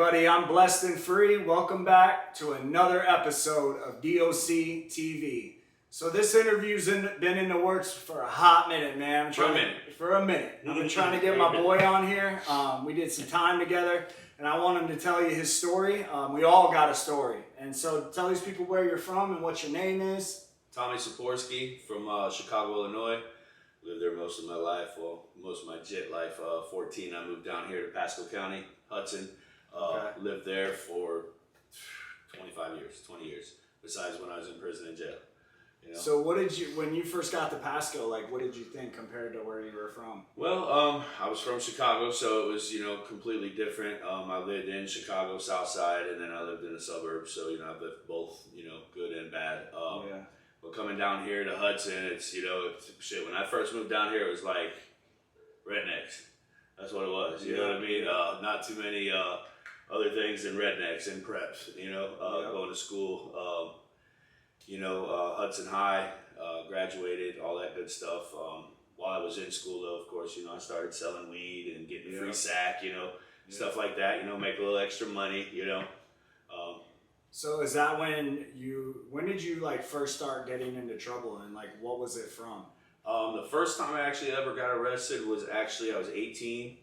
everybody, I'm Blessed and Free. Welcome back to another episode of DOC TV. So this interview's been in the works for a hot minute, man. For a minute. I've been trying to get my boy on here. We did some time together, and I want him to tell you his story. We all got a story. And so tell these people where you're from and what your name is. Tommy Sikorsky from Chicago, Illinois. Lived there most of my life, well, most of my jet life. 14, I moved down here to Pasco County, Hudson. Lived there for 20 years, besides when I was in prison and jail. You know? So when you first got to Pasco, like, what did you think compared to where you were from? Well, I was from Chicago, so it was, completely different. I lived in Chicago, South Side, and then I lived in the suburbs, so, I've lived both, good and bad. But coming down here to Hudson, it's shit. When I first moved down here, it was like rednecks. That's what it was. You know what I mean? Not too many other things than rednecks and preps. Going to school. Hudson High, graduated, all that good stuff. While I was in school, though, of course, I started selling weed and getting a free sack. Stuff like that. Make a little extra money. So is that when did you like first start getting into trouble, and like what was it from? The first time I actually ever got arrested was I was 18.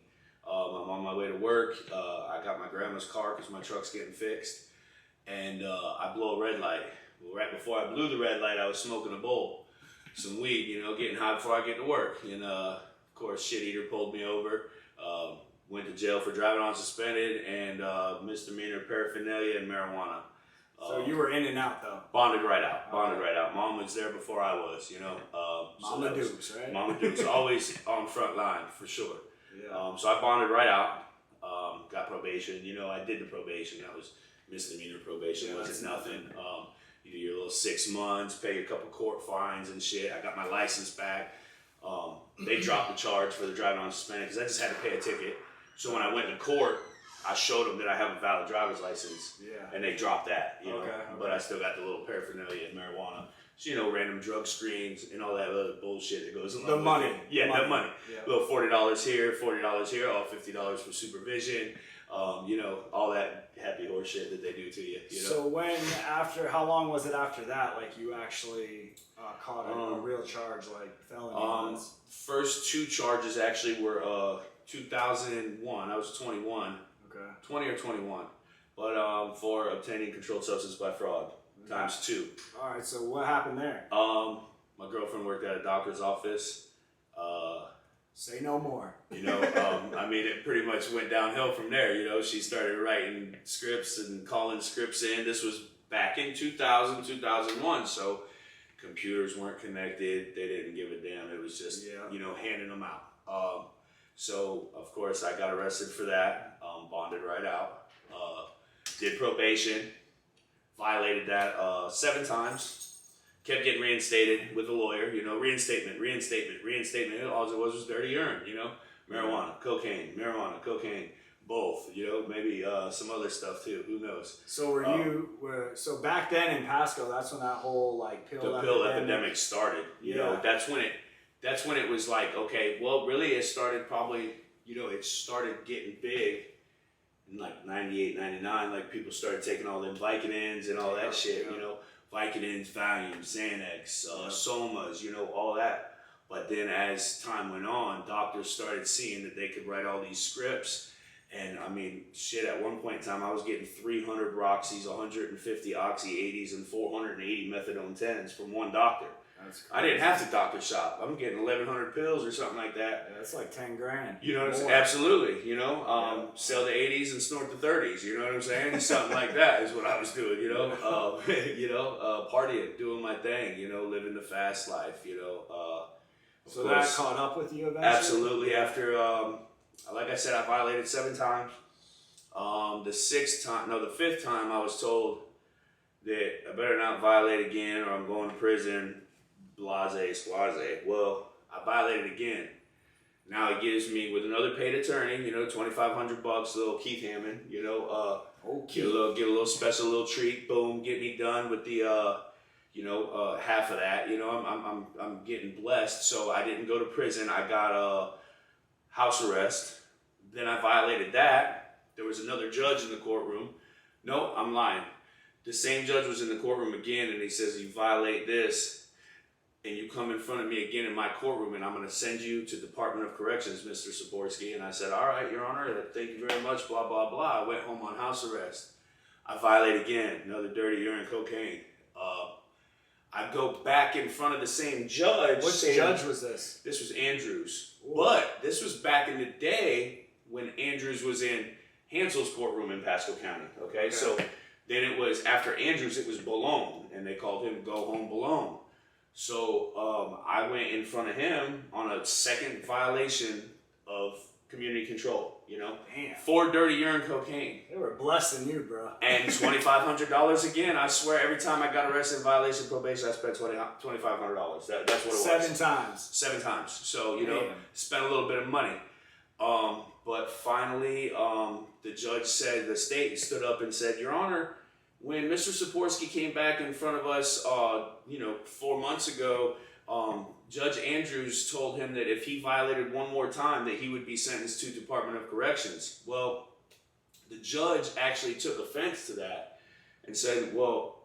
I'm on my way to work. I got my grandma's car because my truck's getting fixed, and I blow a red light. Well, right before I blew the red light, I was smoking a bowl, some weed, getting high before I get to work. And of course, shit eater pulled me over. Went to jail for driving unsuspended and misdemeanor paraphernalia and marijuana. So you were in and out though? Bonded right out. Mom was there before I was, Mama Dukes, right? Mama Dukes, always on front line, for sure. Yeah. So I bonded right out. Got probation. I did the probation. That was misdemeanor probation. Wasn't nothing. You do your little 6 months, pay a couple court fines and shit. I got my license back. They dropped the charge for the driving unsuspended because I just had to pay a ticket. So when I went to court, I showed them that I have a valid driver's license, and they dropped that, But I still got the little paraphernalia and marijuana. So, random drug screens and all that other bullshit that goes along with money. It. Yeah, the money. Yeah. Little $40 here, all $50 for supervision, all that happy horse shit that they do to you. So how long was it after that, like you actually caught a real charge, like felony? First 2 charges actually were 2001. I was 21. 20 or 21, but for obtaining controlled substance by fraud, times 2. All right, so what happened there? My girlfriend worked at a doctor's office. Say no more. It pretty much went downhill from there. She started writing scripts and calling scripts in. This was back in 2000, 2001, so computers weren't connected. They didn't give a damn. It was just, handing them out. So, of course, I got arrested for that, bonded right out, did probation, violated that 7 times, kept getting reinstated with a lawyer, reinstatement. All it was dirty urine, marijuana, cocaine, both, maybe some other stuff too, who knows. So so back then in Pasco, that's when that whole like pill epidemic started, That's when it was like, okay, well, really it started probably, it started getting big in like 98, 99, like people started taking all them Vicodins and all that shit, Vicodins, Valium, Xanax, Somas, all that. But then as time went on, doctors started seeing that they could write all these scripts. And at one point in time, I was getting 300 Roxys, 150 Oxy 80s, and 480 methadone 10s from one doctor. I didn't have to doctor shop. I'm getting 1,100 pills or something like that. That's like 10 grand. Absolutely. Sell the 80s and snort the 30s. You know what I'm saying? Something like that is what I was doing. Partying, doing my thing. Living the fast life. So that caught up with you eventually? Absolutely. After, like I said, I violated 7 times. The 5th time, I was told that I better not violate again, or I'm going to prison. Blase, squaze. Well, I violated again. Now it gives me, with another paid attorney, $2,500, little Keith Hammond, get a little special little treat, boom, get me done with the, half of that. I'm getting blessed, so I didn't go to prison. I got house arrest. Then I violated that. there was another judge in the courtroom. No, I'm lying. The same judge was in the courtroom again, and he says, you violate this, and you come in front of me again in my courtroom, and I'm going to send you to Department of Corrections, Mr. Saporsky. And I said, all right, Your Honor, thank you very much, blah, blah, blah. I went home on house arrest. I violate again, another dirty urine cocaine. I go back in front of the same judge. Which judge was this? This was Andrews. Ooh. But this was back in the day when Andrews was in Hansel's courtroom in Pasco County. Okay, so then it was, after Andrews, it was Boulogne, and they called him Go Home Boulogne. So I went in front of him on a second violation of community control, you know? Damn. 4 dirty urine cocaine. They were blessing you, bro. And $2,500 again. I swear every time I got arrested in violation of probation, I spent $2,500. That's what it was. 7 times. 7 times. So, you know, Damn. spent a little bit of money. But finally, the judge said, the state stood up and said, Your Honor, when Mr. Saporsky came back in front of us, 4 months ago, Judge Andrews told him that if he violated one more time, that he would be sentenced to Department of Corrections. Well, the judge actually took offense to that and said, well,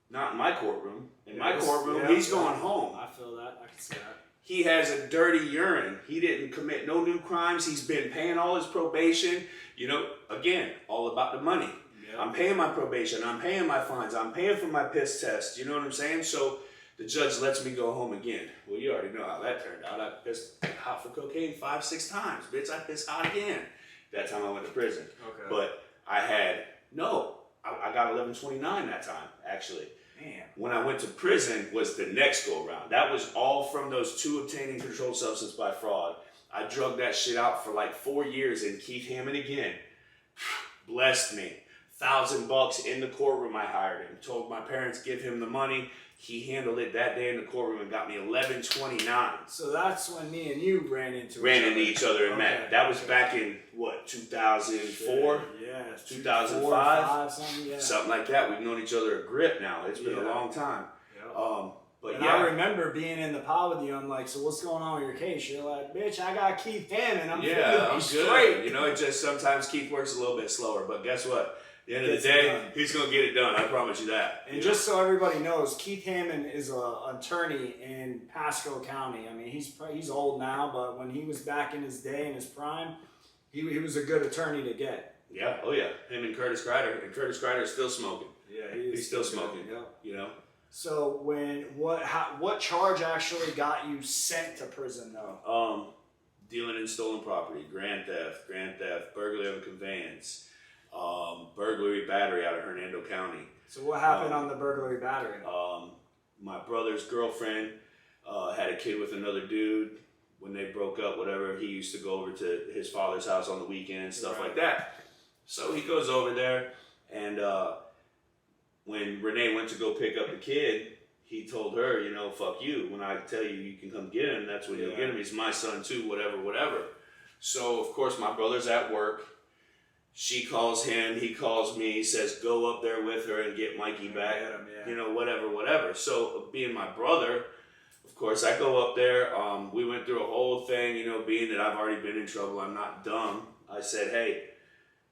not in my courtroom. In my courtroom, he's going home. I feel that. I can see that. He has a dirty urine. He didn't commit no new crimes. He's been paying all his probation. You know, again, all about the money. Yep. I'm paying my probation. I'm paying my fines. I'm paying for my piss test. You know what I'm saying? So the judge lets me go home again. Well, you already know how that turned out. I pissed hot for cocaine 5-6 times. Bitch, I pissed hot again. That time I went to prison. Okay. But I got 1129 that time, actually. Man. When I went to prison was the next go around. That was all from those 2 obtaining controlled substance by fraud. I drugged that shit out for like 4 years, and Keith Hammond again blessed me. $1,000 in the courtroom. I hired him. Told my parents give him the money. He handled it that day in the courtroom and got me 1129. So that's when me and you ran into each other and met. That was back in what, 2004? Yeah, 2005, something, yeah. Something like that. We've known each other a grip now. It's been a long time. Yep. But and I remember being in the pod with you. I'm like, so what's going on with your case? You're like, bitch, I got Keith Hammond. I'm good. Straight. You know, it just sometimes Keith works a little bit slower. But guess what? At the end of the day, he's going to get it done. I promise you that. And just so everybody knows, Keith Hammond is an attorney in Pasco County. I mean, he's old now, but when he was back in his day, in his prime, he was a good attorney to get. Yeah, oh yeah. Him and Curtis Greider. And Curtis Greider is still smoking. Yeah, he's still smoking. Yeah. You know? So what charge actually got you sent to prison though? Dealing in stolen property, grand theft, burglary of a conveyance, burglary battery out of Hernando County. So what happened on the burglary battery? My brother's girlfriend had a kid with another dude. When they broke up, whatever, he used to go over to his father's house on the weekend, stuff like that. So he goes over there, and when Renee went to go pick up the kid, he told her, you know, fuck you. When I tell you you can come get him, that's when you'll get him. He's my son too, whatever. So, of course, my brother's at work. She calls him, he calls me, says, go up there with her and get Mikey back. You know, whatever. So, being my brother, of course, I go up there. We went through a whole thing, you know, being that I've already been in trouble. I'm not dumb. I said, hey,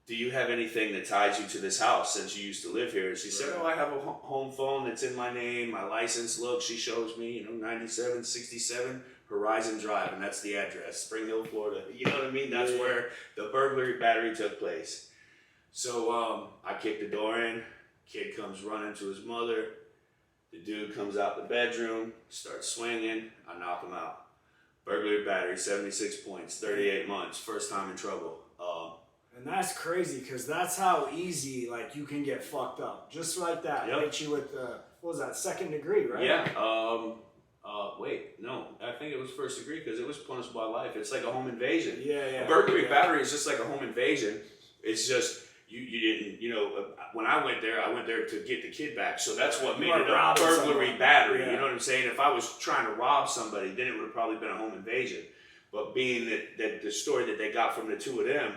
do you have anything that ties you to this house since you used to live here? And she said, oh, I have a home phone that's in my name, my license. Look, she shows me, 9767 Horizon Drive, and that's the address, Spring Hill, Florida. You know what I mean? That's where the burglary battery took place. So I kick the door in. Kid comes running to his mother. The dude comes out the bedroom, starts swinging. I knock him out. Burglary battery, 76 points, 38 months, first time in trouble. And that's crazy, because that's how easy, you can get fucked up. Just like that. Yep. Hit you with, what was that, 2nd degree, right? Yeah. Wait, no. I think it was 1st degree, because it was punished by life. It's like a home invasion. Yeah. A burglary battery is just like a home invasion. It's just, you didn't, when I went there to get the kid back. So that's what made it a burglary battery. Yeah. You know what I'm saying? If I was trying to rob somebody, then it would have probably been a home invasion. But being that the story that they got from the 2 of them,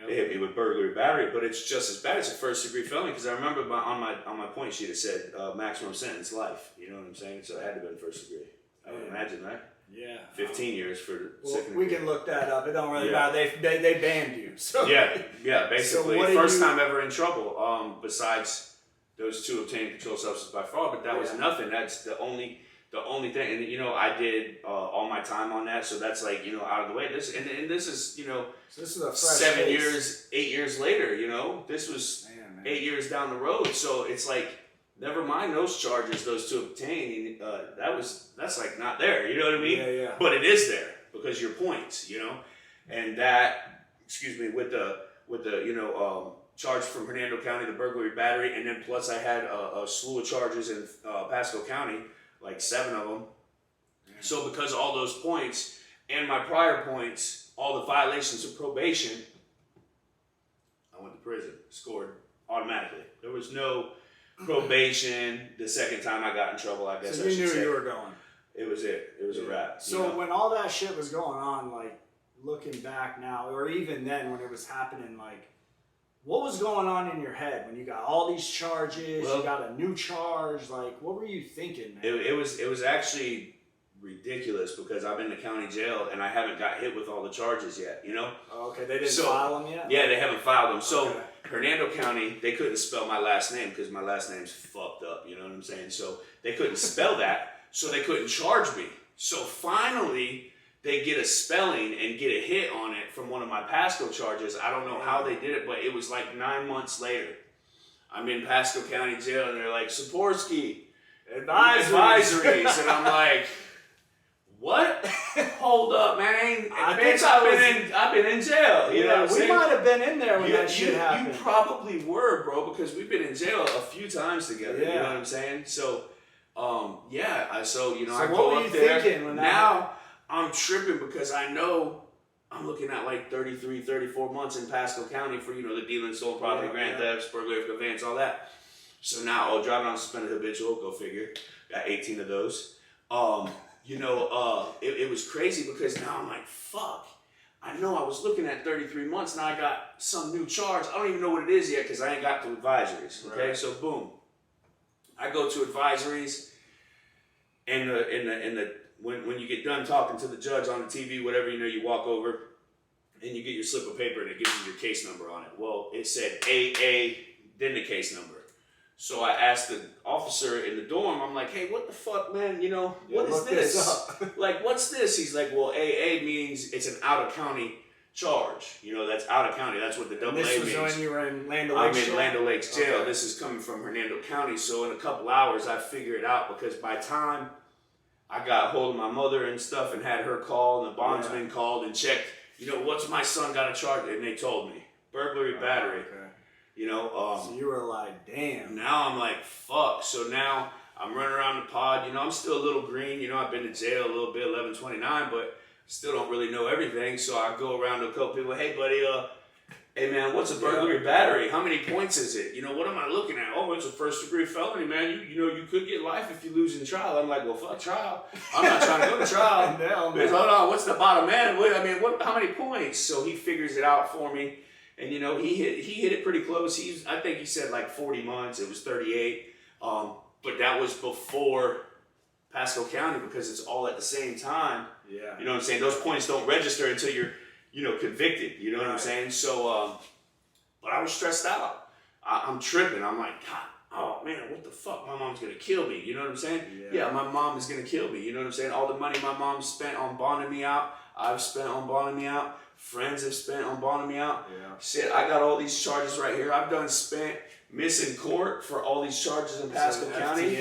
they hit me with burglary battery, but it's just as bad as a 1st degree felony, because I remember on my point sheet it said maximum sentence life. You know what I'm saying? So it had to have been 1st degree. I would imagine that. Yeah. 15 years for Well, second we degree. can look that up. It don't really matter. They banned you. So Yeah, basically. So First time ever in trouble, besides those two obtaining controlled substance by fraud, but that was nothing. That's the only thing. And, you know, I did all my time on that, so that's like, you know, out of the way. This is, you know, so this is a fresh 8 years later, you know. This was 8 years down the road, so it's like, never mind those charges, those two obtained. That's like not there. You know what I mean? Yeah. But it is there because your points, you know, and that, with the you know charge from Hernando County, the burglary battery, and then plus I had a slew of charges in Pasco County, like 7 of them. So because of all those points and my prior points, all the violations of probation, I went to prison, scored automatically. There was no probation. The second time I got in trouble, I guess. So you knew you were going. It was it. It was a wrap. So when all that shit was going on, like looking back now, or even then when it was happening, like what was going on in your head when you got all these charges? You got a new charge. Like what were you thinking, man? It was actually ridiculous because I've been to county jail and I haven't got hit with all the charges yet. You know. Oh, okay, they didn't file them yet. Yeah, they haven't filed them. So Hernando County, they couldn't spell my last name because my last name's fucked up. You know what I'm saying? So they couldn't spell that. So they couldn't charge me. So finally, they get a spelling and get a hit on it from one of my Pasco charges. I don't know how they did it, but it was like 9 months later. I'm in Pasco County Jail, and they're like, Saporsky, advisories. And I'm like, what? Hold up, man. I've been in jail. You know what I'm saying? We might have been in there when that shit happened. You probably were, bro, because we've been in jail a few times together. Yeah. You know what I'm saying? So... so you know, so I what go were up you there. Thinking when that now I'm tripping because I know I'm looking at like 33, 34 months in Pasco County for, you know, the dealing, stolen property, grand thefts, burglary of conveyance, all that. So now, driving on suspended habitual, go figure. Got 18 of those. It was crazy because now I'm like, fuck. I know I was looking at 33 months. Now I got some new charge. I don't even know what it is yet because I ain't got to advisories. Okay, so boom. I go to advisories, and when you get done talking to the judge on the TV, whatever, you know, you walk over and you get your slip of paper and it gives you your case number on it. Well, it said AA, then the case number. So I asked the officer in the dorm, I'm like, hey, what the fuck, man? You know, what is this? Like, what's this? He's like, well, AA means it's an out-of-county charge. You know, that's out of county. That's what the double A means. This was when you were in Land O'Lakes jail? I'm in Land O'Lakes jail. Okay. This is coming from Hernando County. So in a couple hours, I figure it out because by the time I got hold of my mother and stuff and had her call and the bondsman called and checked, you know, what's my son got a charge? And they told me, burglary battery. Okay. You know, so you were like, damn. Now I'm like, fuck. So now I'm running around the pod. You know, I'm still a little green. You know, I've been to jail a little bit, 1129, but still don't really know everything. So I go around to a couple people, hey, buddy, hey, man, what's a burglary battery? How many points is it? You know, what am I looking at? Oh, it's a first-degree felony, man. You know, you could get life if you lose in trial. I'm like, well, fuck trial. I'm not trying to go to trial. Hold on, what's the bottom end? How many points? So he figures it out for me. And, you know, he hit it pretty close. I think he said like 40 months. It was 38. But that was before Pasco County because it's all at the same time. Yeah. You know what I'm saying? Those points don't register until you're, you know, convicted. You know what I'm saying? So, but I was stressed out. I'm tripping. I'm like, God, oh man, what the fuck? My mom's going to kill me. You know what I'm saying? Yeah, my mom is going to kill me. You know what I'm saying? All the money my mom spent on bonding me out, I've spent on bonding me out. Friends have spent on bonding me out. Yeah. Shit, I got all these charges right here. I've spent missing court for all these charges in Pasco County.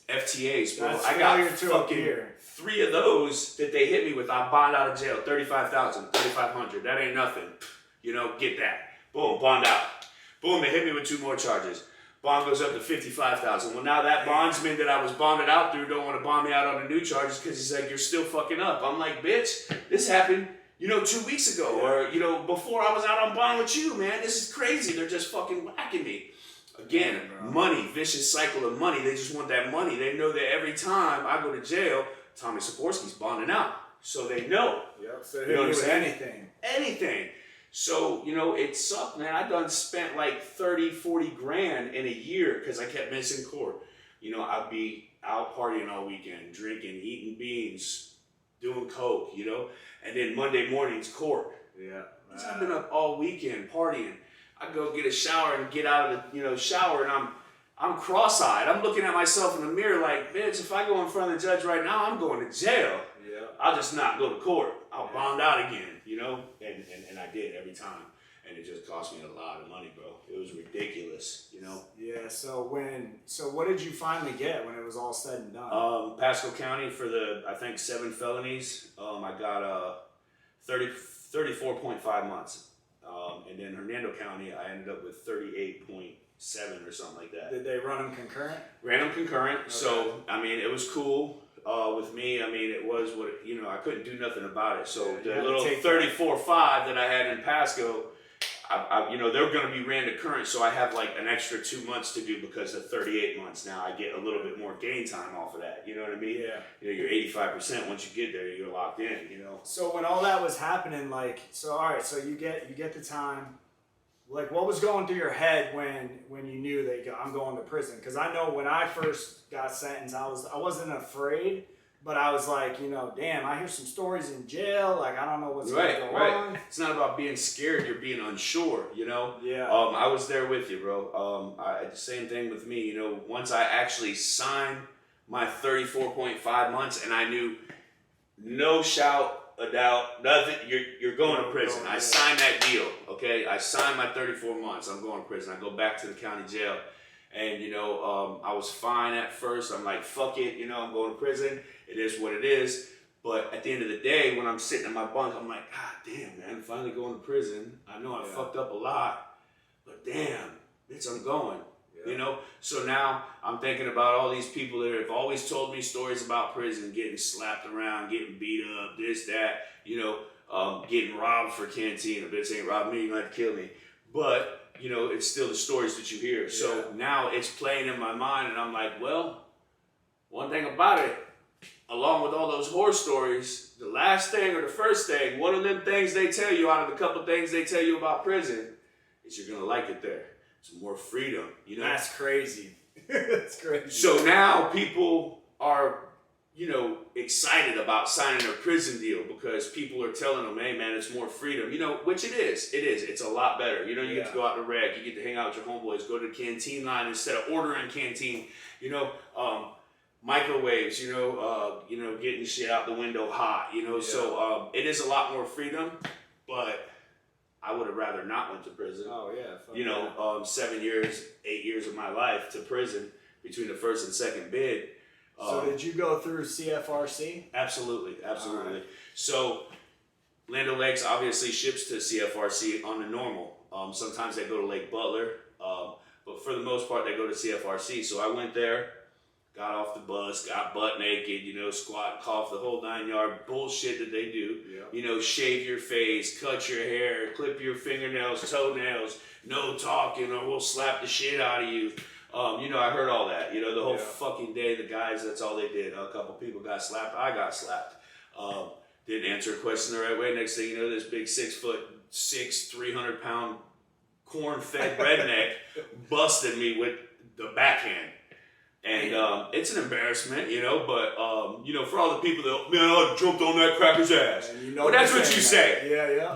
FTAs, bro. I got fucking 3 of those that they hit me with. I bond out of jail, $35,000, $3,500. That ain't nothing. You know, get that. Boom, bond out. Boom, they hit me with 2 more charges. Bond goes up to $55,000. Well, now that bondsman that I was bonded out through don't want to bond me out on the new charges because he's like, you're still fucking up. I'm like, bitch, this happened, you know, 2 weeks ago, or, you know, before I was out on bond with you, man. This is crazy. They're just fucking whacking me. Again, money, vicious cycle of money. They just want that money. They know that every time I go to jail, Tommy Saporsky's bonding out. So they know. Yep, so you know what I'm saying? Anything. So, you know, it sucked, man. I done spent like 30, 40 grand in a year because I kept missing court. You know, I'd be out partying all weekend, drinking, eating beans, doing coke, you know, and then Monday morning's court. Yeah. I've been up all weekend partying. I go get a shower and get out of the shower, and I'm cross-eyed. I'm looking at myself in the mirror like, bitch, if I go in front of the judge right now, I'm going to jail. Yeah. I'll just not go to court. I'll bond out again, you know? And I did every time. And it just cost me a lot of money, bro. It was ridiculous, you know? Yeah, so what did you finally get when it was all said and done? Pasco County for I think 7 felonies. I got 34.5 months. And then Hernando County, I ended up with 38.7 or something like that. Did they run them concurrent? Ran them concurrent. Okay. So, I mean, it was cool. With me, I mean, it was what, I couldn't do nothing about it. So the little 34.5 that I had in Pasco, they're going to be ran to current, so I have like an extra 2 months to do because of 38 months. Now I get a little bit more gain time off of that. You know what I mean? Yeah. You're 85%. Once you get there, you're locked in. You know. So when all that was happening, all right, so you get the time. Like, what was going through your head when you knew that I'm going to prison? Because I know when I first got sentenced, I wasn't afraid. But I was like, damn, I hear some stories in jail. Like, I don't know what's going to go on. It's not about being scared. You're being unsure, Yeah. I was there with you, bro. Same thing with me. Once I actually signed my 34.5 months and I knew no shout, a doubt, nothing, you're going to prison. I signed that deal, okay? I signed my 34 months. I'm going to prison. I go back to the county jail. And, I was fine at first. I'm like, fuck it, I'm going to prison. It is what it is. But at the end of the day, when I'm sitting in my bunk, I'm like, God damn, man, I'm finally going to prison. I know I fucked up a lot, but damn, bitch, I'm going. So now I'm thinking about all these people that have always told me stories about prison, getting slapped around, getting beat up, this, that, getting robbed for canteen. A bitch ain't robbed me, you might have to kill me. But, it's still the stories that you hear. So now it's playing in my mind, and I'm like, well, one thing about it, along with all those horror stories, the last thing or the first thing, one of them things they tell you out of the couple things they tell you about prison is you're going to like it there. It's more freedom, That's crazy. That's crazy. So now people are, excited about signing a prison deal because people are telling them, hey, man, it's more freedom, which it is. It is. It's a lot better. You get to go out to rec. You get to hang out with your homeboys, go to the canteen line instead of ordering canteen, microwaves, getting shit out the window hot, So it is a lot more freedom, but I would have rather not went to prison. Oh, yeah. 7 years, 8 years of my life to prison between the first and second bid. So did you go through CFRC? Absolutely. Right. So Land O'Lakes obviously ships to CFRC on the normal. Sometimes they go to Lake Butler, but for the most part they go to CFRC. So I went there, got off the bus, got butt naked, squat, cough, the whole 9-yard bullshit that they do. Yeah. Shave your face, cut your hair, clip your fingernails, toenails, no talking or we'll slap the shit out of you. I heard all that. The whole fucking day, the guys, that's all they did. A couple people got slapped. I got slapped. Didn't answer a question the right way. Next thing you know, this big 6'6", 300-pound corn-fed redneck busted me with the backhand. And it's an embarrassment, but for all the people that, man, I jumped on that cracker's ass. Well, that's what you say. Yeah.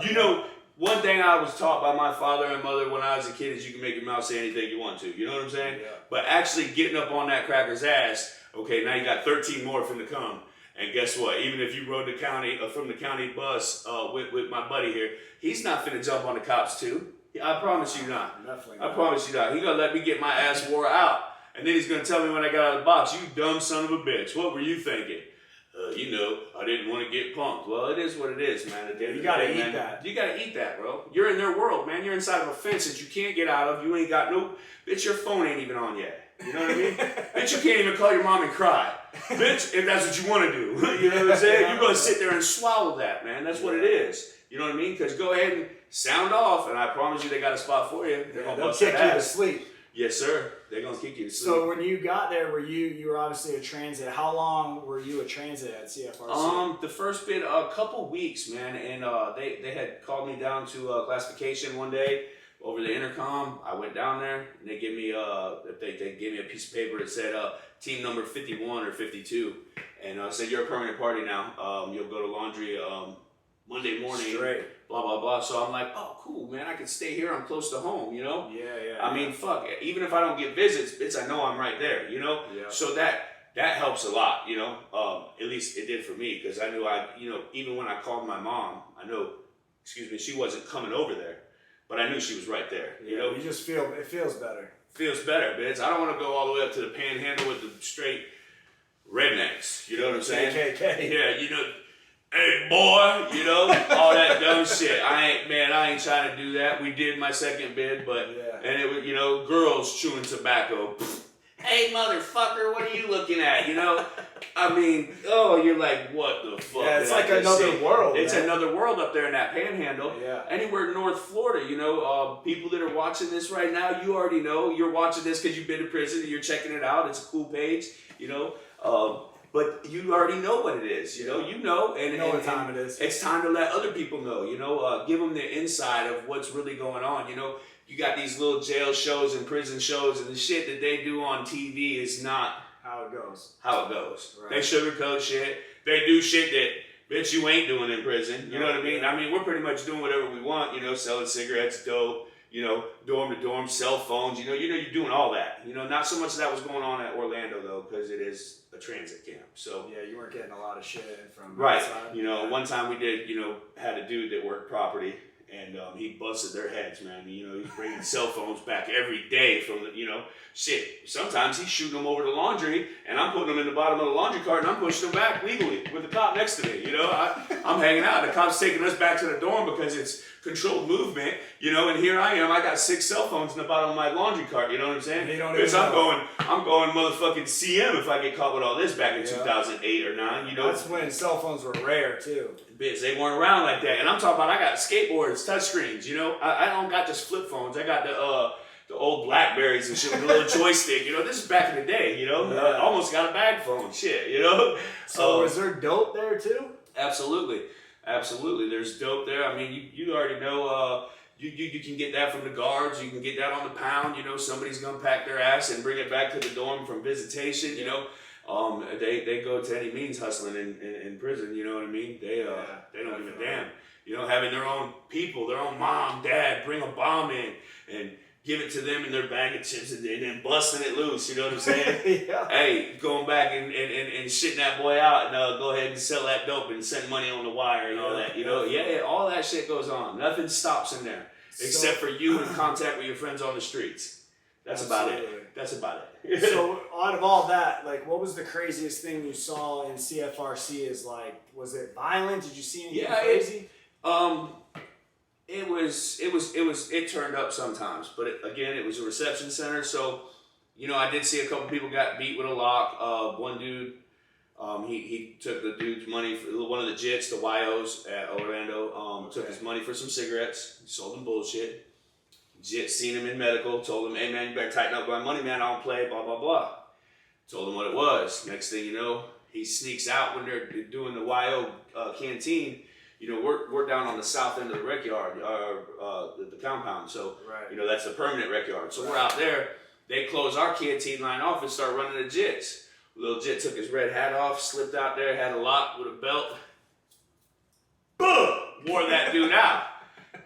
One thing I was taught by my father and mother when I was a kid is you can make your mouth say anything you want to. You know what I'm saying? Yeah. But actually getting up on that cracker's ass, okay, now you got 13 more from the come. And guess what? Even if you rode the county from the county bus with my buddy here, he's not finna jump on the cops too. I promise you not. Definitely not. I promise you not. He gonna let me get my ass wore out. And then he's going to tell me when I got out of the box, you dumb son of a bitch. What were you thinking? I didn't want to get punked. Well, it is what it is, man. You got to eat that. You got to eat that, bro. You're in their world, man. You're inside of a fence that you can't get out of. You ain't got no... Bitch, your phone ain't even on yet. You know what I mean? Bitch, you can't even call your mom and cry. Bitch, if that's what you want to do. You know what I'm saying? You're going to sit there and swallow that, man. That's what it is. You know what I mean? Because go ahead and sound off, and I promise you they got a spot for you. They'll kick you to sleep. Yes, sir. They're going to kick you to sleep. So when you got there, you were obviously a transit. How long were you a transit at CFRC? The first bit, a couple weeks, man. And they had called me down to classification one day over the intercom. I went down there, and they gave me they gave me a piece of paper that said team number 51 or 52. and said, "You're a permanent party now. You'll go to laundry Monday morning." Straight. Blah blah blah. So I'm like, "Oh, cool, man. I can stay here. I'm close to home, you know." Yeah. I mean, fuck. Even if I don't get visits, I know I'm right there, you know. Yeah. So that helps a lot, you know. At least it did for me, because I knew even when I called my mom, I know, she wasn't coming over there, but I knew she was right there. You know, you just it feels better. Feels better, bitch. I don't want to go all the way up to the Panhandle with the straight rednecks. You know what I'm saying? KKK. Yeah, you know. Hey boy, you know, all that dumb shit. I ain't trying to do that. We did my second bid, but and it was, you know, girls chewing tobacco. Hey motherfucker, what are you looking at? You know, I mean, you're like, what the fuck? Yeah, it's like another world. It's another world up there in that Panhandle. Yeah. Anywhere in North Florida, you know, people that are watching this right now, you already know. You're watching this because you've been to prison and you're checking it out. It's a cool page, you know. But you already know what it is, you know. And you know what time it is. It's time to let other people know, you know. Give them the inside of what's really going on, you know. You got these little jail shows and prison shows, and the shit that they do on TV is not how it goes. Right. They sugarcoat shit. They do shit that bitch you ain't doing in prison. You know what I mean? I mean, we're pretty much doing whatever we want, you know, selling cigarettes, dope, you know, dorm to dorm, cell phones, you know, you're doing all that. You know, not so much that was going on at Orlando though, because it is a transit camp. So yeah, you weren't getting a lot of shit from outside. You know, one time we did, you know, had a dude that worked property, and he busted their heads, man. You know, he's bringing cell phones back every day from the, you know, shit. Sometimes he's shooting them over the laundry, and I'm putting them in the bottom of the laundry cart, and I'm pushing them back legally with the cop next to me. You know, I'm hanging out. The cop's taking us back to the dorm because it's controlled movement, you know, and here I am. I got 6 cell phones in the bottom of my laundry cart. You know what I'm saying? Because I'm going motherfucking CM if I get caught with all this back in 2008 or 9. You know, that's when cell phones were rare too. Bitch, they weren't around like that. And I'm talking about, I got skateboards, touchscreens. You know, I don't got just flip phones. I got the old Blackberries and shit with a little joystick. You know, this is back in the day. You know, I almost got a bag phone. Shit, you know. So was there dope there too? Absolutely. There's dope there. I mean, you already know. You can get that from the guards. You can get that on the pound. You know, somebody's gonna pack their ass and bring it back to the dorm from visitation. You know, they go to any means hustling in prison. You know what I mean? They don't give a damn. You know, having their own people, their own mom, dad, bring a bomb in and give it to them in their bag of chips and then busting it loose, you know what I'm saying? Yeah. Hey, going back and shitting that boy out and go ahead and sell that dope and send money on the wire and all that, you know? Yeah, all that shit goes on. Nothing stops in there except for you in contact with your friends on the streets. That's about it. So out of all that, like, what was the craziest thing you saw in CFRC? Is like, was it violent? Did you see anything crazy? It turned up sometimes, but it was a reception center. So, you know, I did see a couple people got beat with a lock. One dude, he took the dude's money for one of the jits, the YOs at Orlando, took his money for some cigarettes, sold him bullshit. Jit seen him in medical, told him, hey man, you better tighten up my money, man, I don't play, blah, blah, blah. Told him what it was. Next thing you know, he sneaks out when they're doing the YO canteen. You know, we're down on the south end of the rec yard, the compound. So, you know, that's the permanent rec yard. So we're out there. They close our canteen line off and start running the jits. Little Jit took his red hat off, slipped out there, had a lock with a belt. Boom! Wore that dude out.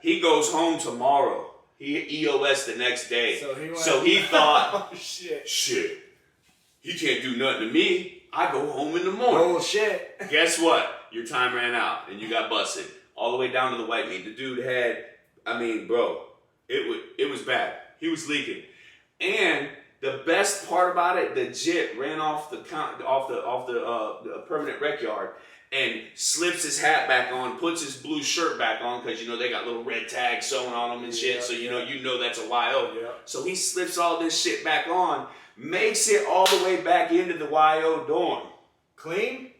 He goes home tomorrow. He EOS the next day. So he thought, oh, shit. He can't do nothing to me. I go home in the morning. Oh, shit. Guess what? Your time ran out and you got busted. All the way down to the white meat. The dude had, I mean, bro, it was bad. He was leaking. And the best part about it, the Jit ran off the permanent rec yard and slips his hat back on, puts his blue shirt back on, because you know they got little red tags sewn on them and shit, so you know that's a YO. Yeah. So he slips all this shit back on, makes it all the way back into the YO dorm. Clean?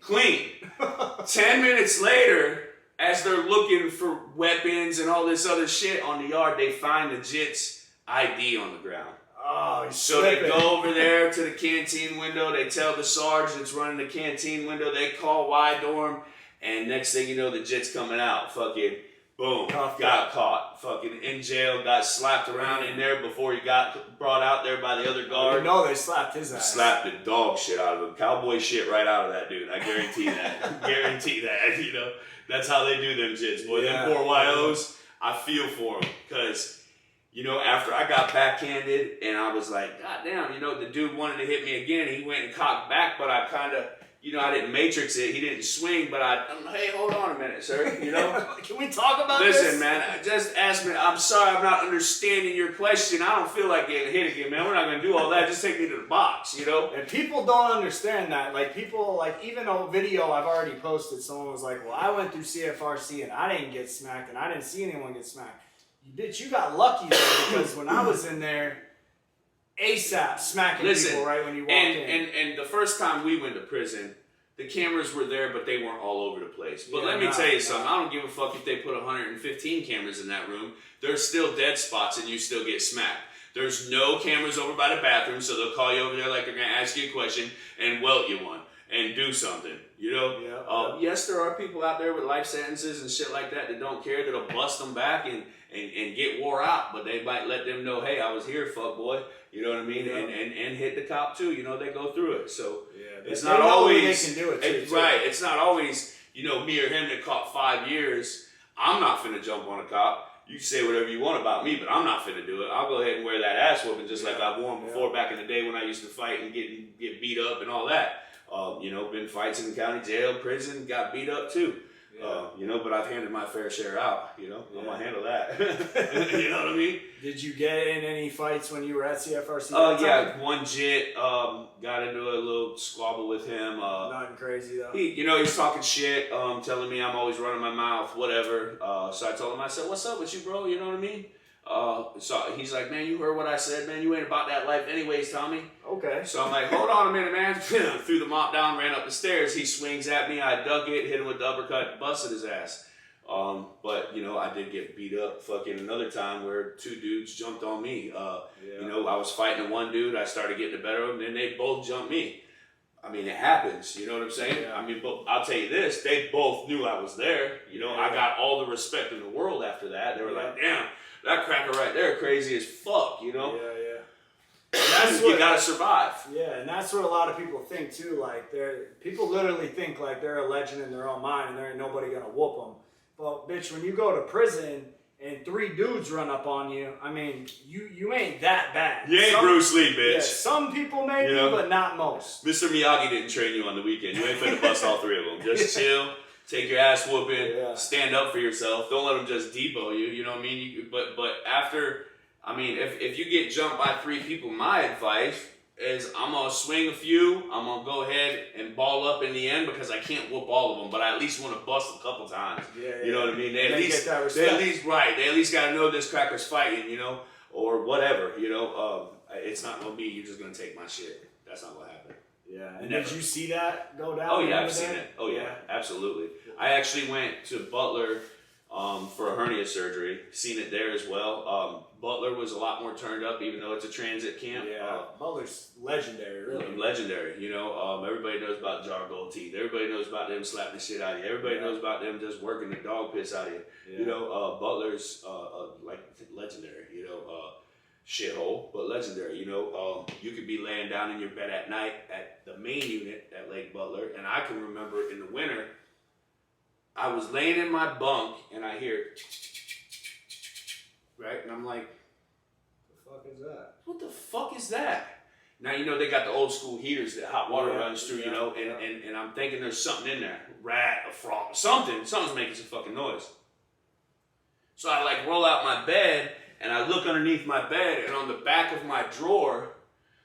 10 minutes later, as they're looking for weapons and all this other shit on the yard, they find the Jit's ID on the ground. Oh, so they go over there to the canteen window. They tell the sarge that's running the canteen window. They call Y dorm, and next thing you know, the Jit's coming out, fucking Boom, got caught. Fucking in jail, got slapped around in there before he got brought out there by the other guard. No, they slapped his ass. Slapped the dog shit out of him. Cowboy shit right out of that dude. I guarantee that. Guarantee that, you know. That's how they do them jits, boy. Them poor YOs, I feel for them. Because, you know, after I got backhanded and I was like, God damn, you know, the dude wanted to hit me again. He went and cocked back, but I kind of, you know, I didn't matrix it. He didn't swing, but hey, hold on a minute, sir. You know? Can we talk about this? Listen, man, just ask me. I'm sorry I'm not understanding your question. I don't feel like getting hit again, man. We're not going to do all that. Just take me to the box, you know? And people don't understand that. Like, people, like, even a video I've already posted, someone was like, well, I went through CFRC and I didn't get smacked and I didn't see anyone get smacked. Bitch, you got lucky there because when I was in there, ASAP smacking people right when you walked in. And the first time we went to prison, the cameras were there, but they weren't all over the place. But let me tell you something. I don't give a fuck if they put 115 cameras in that room. There's still dead spots and you still get smacked. There's no cameras over by the bathroom, so they'll call you over there like they're going to ask you a question and welt you one and do something, you know? Yes, there are people out there with life sentences and shit like that don't care, that'll bust them back and get wore out, but they might let them know, hey, I was here, fuck boy, you know what I mean? Yeah. And hit the cop too, you know, they go through it. So it's not always, they can do it too, right, it's not always, you know, me or him that caught 5 years. I'm not finna jump on a cop. You say whatever you want about me, but I'm not finna do it. I'll go ahead and wear that ass whooping just like I've worn before back in the day when I used to fight and get beat up and all that. You know, been fights in the county jail, prison, got beat up too. You know, but I've handed my fair share out, you know. I'm going to handle that. You know what I mean? Did you get in any fights when you were at CFRC? Yeah, one jit, got into a little squabble with him. Nothing crazy, though. You know, he's talking shit, telling me I'm always running my mouth, whatever. So I told him, I said, what's up with you, bro? You know what I mean? So he's like, man, you heard what I said, man. You ain't about that life anyways, Tommy. Okay. So I'm like, hold on a minute, man. Threw the mop down, ran up the stairs. He swings at me. I duck it, hit him with the uppercut, busted his ass. But, you know, I did get beat up fucking another time where 2 dudes jumped on me. You know, I was fighting one dude. I started getting the better of them. Then they both jumped me. I mean, it happens. You know what I'm saying? Yeah. I mean, but I'll tell you this. They both knew I was there. You know, I got all the respect in the world after that. They were like, damn. That cracker right there, crazy as fuck, you know? Yeah. That's what you gotta survive. Yeah, and that's what a lot of people think too. Like, people literally think like they're a legend in their own mind and there ain't nobody gonna whoop them. But bitch, when you go to prison and 3 dudes run up on you, I mean, you ain't that bad. You ain't Bruce Lee, bitch. Yeah, some people maybe, but not most. Mr. Miyagi didn't train you on the weekend. You ain't finna bust all 3 of them. Just chill. Take your ass whooping, stand up for yourself. Don't let them just depot you. You know what I mean? But after, I mean, if you get jumped by 3 people, my advice is I'm gonna swing a few. I'm gonna go ahead and ball up in the end because I can't whoop all of them, but I at least want to bust a couple times. You know what I mean? They at least gotta know this cracker's fighting. You know, or whatever. You know, it's not gonna be you just gonna take my shit. That's not gonna happen. Yeah, and did you see that go down? Oh yeah, I've seen it. Oh yeah, absolutely. I actually went to Butler for a hernia surgery. Seen it there as well. Butler was a lot more turned up, even though it's a transit camp. Yeah, Butler's legendary, really. Legendary. You know, everybody knows about jar gold teeth. Everybody knows about them slapping the shit out of you. Everybody knows about them just working the dog piss out of you. Yeah. You know, Butler's like legendary. You know. Shithole, but legendary. You know, you could be laying down in your bed at night at the main unit at Lake Butler, and I can remember in the winter, I was laying in my bunk and I hear right, and I'm like, what the fuck is that? What the fuck is that? Now, you know, they got the old school heaters that hot water runs through, you know, and I'm thinking there's something in there, rat, a frog, something's making some fucking noise. So I like roll out my bed. And I look underneath my bed, and on the back of my drawer,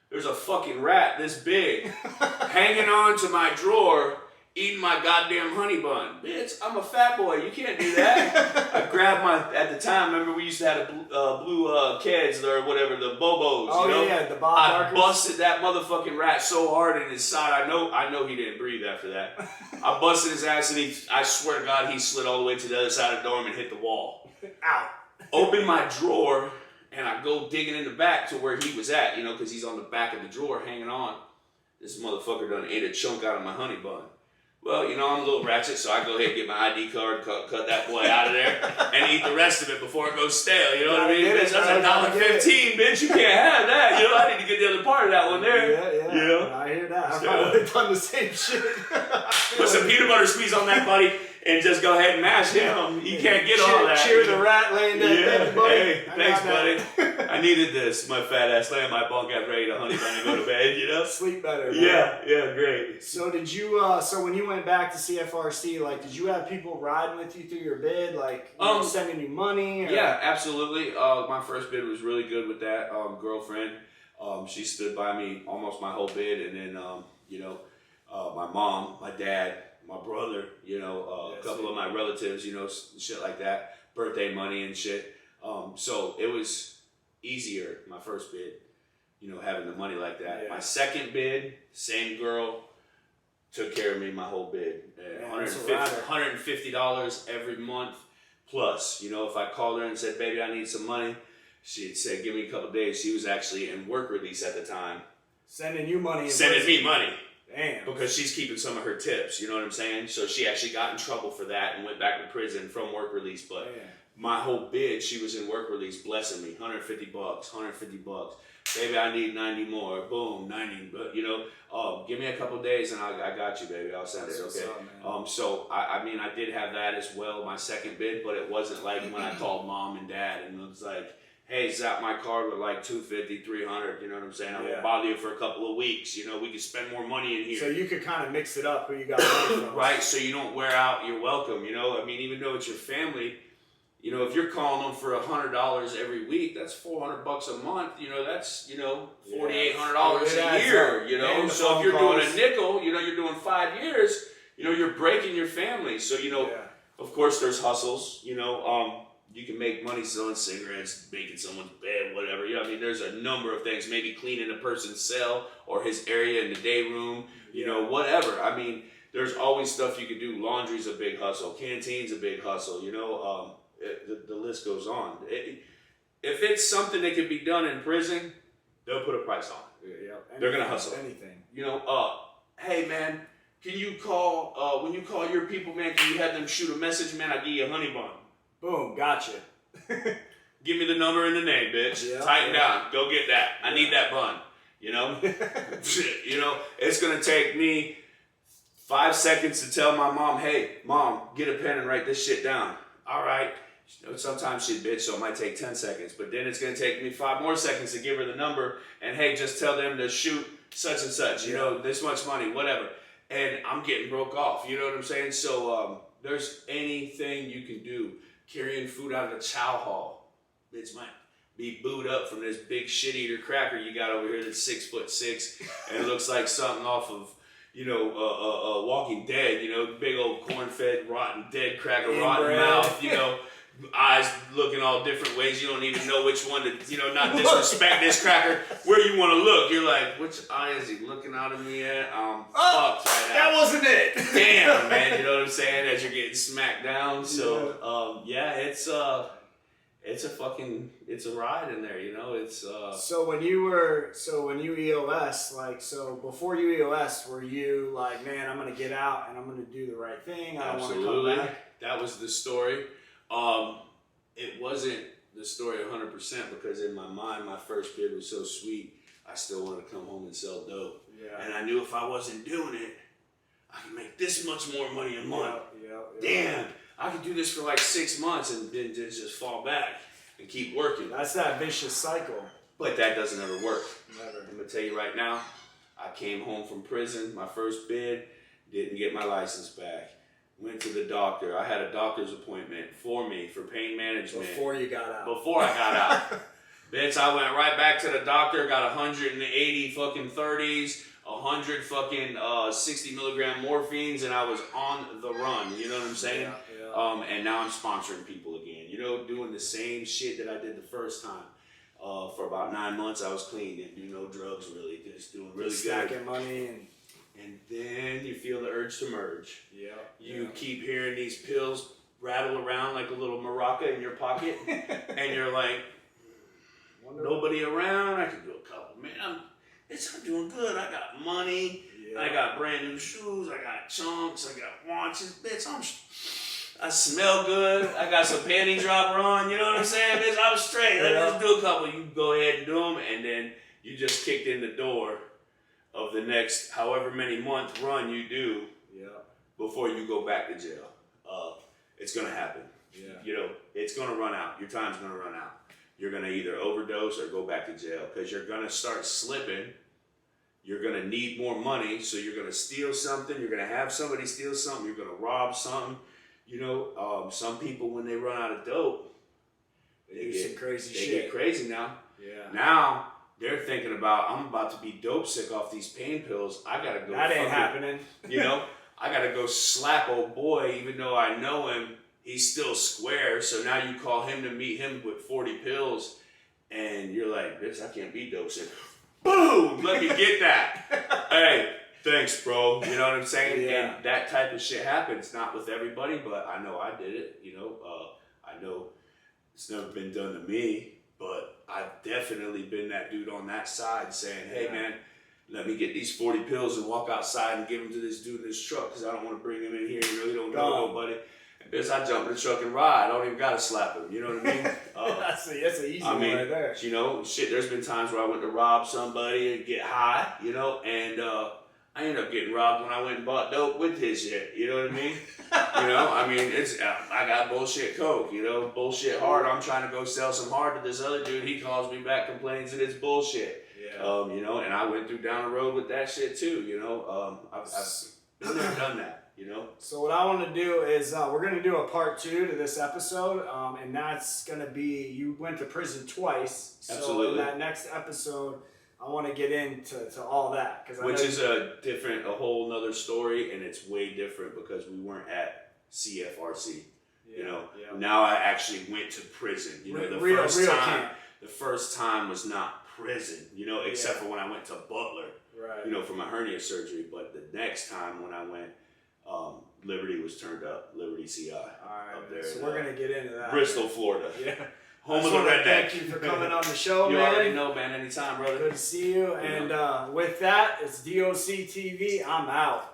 there's a fucking rat this big, hanging on to my drawer, eating my goddamn honey bun. Bitch, I'm a fat boy. You can't do that. I grabbed at the time, remember we used to have the blue Keds or whatever, the Bobos. Oh, you know? Yeah, the Bob Barkers. I busted that motherfucking rat so hard in his side. I know he didn't breathe after that. I busted his ass, and I swear to God, he slid all the way to the other side of the dorm and hit the wall. Ow. Open my drawer, and I go digging in the back to where he was at, you know, because he's on the back of the drawer hanging on. This motherfucker done ate a chunk out of my honey bun. Well, you know, I'm a little ratchet, so I go ahead and get my ID card, cut that boy out of there, and eat the rest of it before it goes stale. You know what I mean? Bitch, that's $1.15, bitch. You can't have that. You know, I need to get the other part of that one there. Yeah. You know? I hear that. I probably would have done the same shit. Put some peanut butter squeeze on that, buddy, and just go ahead and mash him. You can't get all that. Cheer the rat laying dead, buddy. Hey, thanks, buddy. I needed this. My fat ass laying my bunk after I ate a honey bun and go to bed, you know? Sleep better. Man. Yeah, great. So did you, so when you went back to CFRC, like, did you have people riding with you through your bid, like, sending you money? Or? Yeah, absolutely. My first bid was really good with that girlfriend. She stood by me almost my whole bid, and then, you know, my mom, my dad, my brother, you know, a couple of my relatives, you know, shit like that, birthday money and shit. So it was easier, my first bid, you know, having the money like that. Yeah. My second bid, same girl, took care of me my whole bid. $150 every month plus. You know, if I called her and said, baby, I need some money, she'd say, give me a couple of days. She was actually in work release at the time. Sending you money. Sending me money. Damn. Because she's keeping some of her tips, you know what I'm saying? So she actually got in trouble for that and went back to prison from work release. But my whole bid, she was in work release blessing me. $150, $150. Baby, I need 90 more. Boom, 90. But, you know, give me a couple days and I got you, baby. I'll send it, okay? So, I mean, I did have that as well, my second bid, but it wasn't like when I called mom and dad and it was like, hey, zap my card with like $250, $300, you know what I'm saying? I won't bother you for a couple of weeks, you know, we could spend more money in here. So you could kind of mix it up who you got money from. Right, so you don't wear out your welcome, you know? I mean, even though it's your family, you know, if you're calling them for $100 every week, that's $400 a month, you know, that's, you know, $4,800 a year, you know? So if you're doing a nickel, you know, you're doing 5 years, you know, you're breaking your family. So, you know, of course there's hustles, you know, you can make money selling cigarettes, making someone's bed, whatever. You know, I mean, there's a number of things. Maybe cleaning a person's cell or his area in the day room, you know, whatever. I mean, there's always stuff you can do. Laundry's a big hustle. Canteen's a big hustle, you know. The list goes on. If it's something that can be done in prison, they'll put a price on it. They're going to hustle. Anything. You know, hey, man, can you call, when you call your people, man, can you have them shoot a message, man? I'll give you a honey bun. Boom, gotcha. Give me the number and the name, bitch. Tighten down. Go get that. I need that bun. You know? You know, it's going to take me 5 seconds to tell my mom, hey, mom, get a pen and write this shit down. All right. You know, sometimes she'd bitch, so it might take 10 seconds. But then it's going to take me 5 more seconds to give her the number. And, hey, just tell them to shoot such and such. You know, this much money, whatever. And I'm getting broke off. You know what I'm saying? So there's anything you can do. Carrying food out of the chow hall. Bitch might be booed up from this big shit eater cracker you got over here that's 6'6" and it looks like something off of, you know, Walking Dead, you know, big old corn-fed, rotten, dead cracker, rotten mouth, you know, eyes looking all different ways. You don't even know which one to, you know, not disrespect this cracker, where you want to look. You're like, which eye is he looking out at me at? Fucked right now. That wasn't it. Damn, man, you know what I'm saying? As you're getting smacked down. So, it's a ride in there, you know? It's, So when you EOS, like, so before you EOS, were you like, man, I'm going to get out and I'm going to do the right thing. I don't want to come back. That was the story. It wasn't the story 100% because in my mind, my first bid was so sweet. I still wanted to come home and sell dope. Yeah. And I knew if I wasn't doing it, I could make this much more money a month. Damn, I could do this for like 6 months and then just fall back and keep working. That's that vicious cycle. But that doesn't ever work. Never. I'm going to tell you right now, I came home from prison, my first bid, didn't get my license back. Went to the doctor. I had a doctor's appointment for me for pain management. Before you got out. Before I got out. Bitch, I went right back to the doctor, got 180 fucking 30s, 100 fucking 60 milligram morphines, and I was on the run. You know what I'm saying? Yeah. And now I'm sponsoring people again. You know, doing the same shit that I did the first time. For about 9 months, I was clean. Didn't do no drugs really. Just doing really good. Stacking money and then you feel the urge to merge. Yeah. You keep hearing these pills rattle around like a little maraca in your pocket, and you're like, nobody around. I can do a couple. Man, I'm doing good. I got money. Yeah. I got brand new shoes. I got chunks. I got watches. Bitch, I smell good. I got some panty dropper on. You know what I'm saying, bitch? I'm straight. Let's do a couple. You go ahead and do them, and then you just kicked in the door of the next however many month run you do before you go back to jail. It's gonna happen. Yeah. You know, it's gonna run out. Your time's gonna run out. You're gonna either overdose or go back to jail because you're gonna start slipping. You're gonna need more money, so you're gonna steal something. You're gonna have somebody steal something. You're gonna rob something. You know, some people when they run out of dope, they do some crazy shit. They get crazy now. Yeah. Now they're thinking about, I'm about to be dope sick off these pain pills. I gotta go. That ain't happening. You know, I gotta go slap old boy, even though I know him. He's still square. So now you call him to meet him with 40 pills, and you're like, bitch, I can't be dope sick. Boom! Let me get that. Hey, thanks, bro. You know what I'm saying? Yeah. And that type of shit happens, not with everybody, but I know I did it. You know, I know it's never been done to me, but I've definitely been that dude on that side saying, hey, man, let me get these 40 pills and walk outside and give them to this dude in this truck because I don't want to bring him in here. You really don't know nobody. And bitch, I jump in the truck and ride. I don't even got to slap him. You know what I mean? That's an easy one right there. You know, shit, there's been times where I went to rob somebody and get high, you know, and I ended up getting robbed when I went and bought dope with his shit. You know what I mean? You know, I mean, I got bullshit coke, you know, bullshit hard. I'm trying to go sell some hard to this other dude. He calls me back, complains that it's bullshit. Yeah. You know, and I went through down the road with that shit too, you know. I've been there, done that. You know? So what I want to do is we're going to do a part 2 to this episode, and that's going to be you went to prison twice. Absolutely. So in that next episode, I want to get into all that which is a whole nother story, and it's way different because we weren't at CFRC. Yeah, you know, now I actually went to prison. You know, the first time was not prison. You know, except for when I went to Butler. Right. You know, for my hernia surgery, but the next time when I went. Liberty was turned up. Liberty CI. All right, up there. So we're gonna get into that. Bristol, Florida. Yeah. Home of the redneck. Thank you for coming on the show, man. You already know, man. Anytime, brother. Good to see you. And with that, it's DOC TV. I'm out.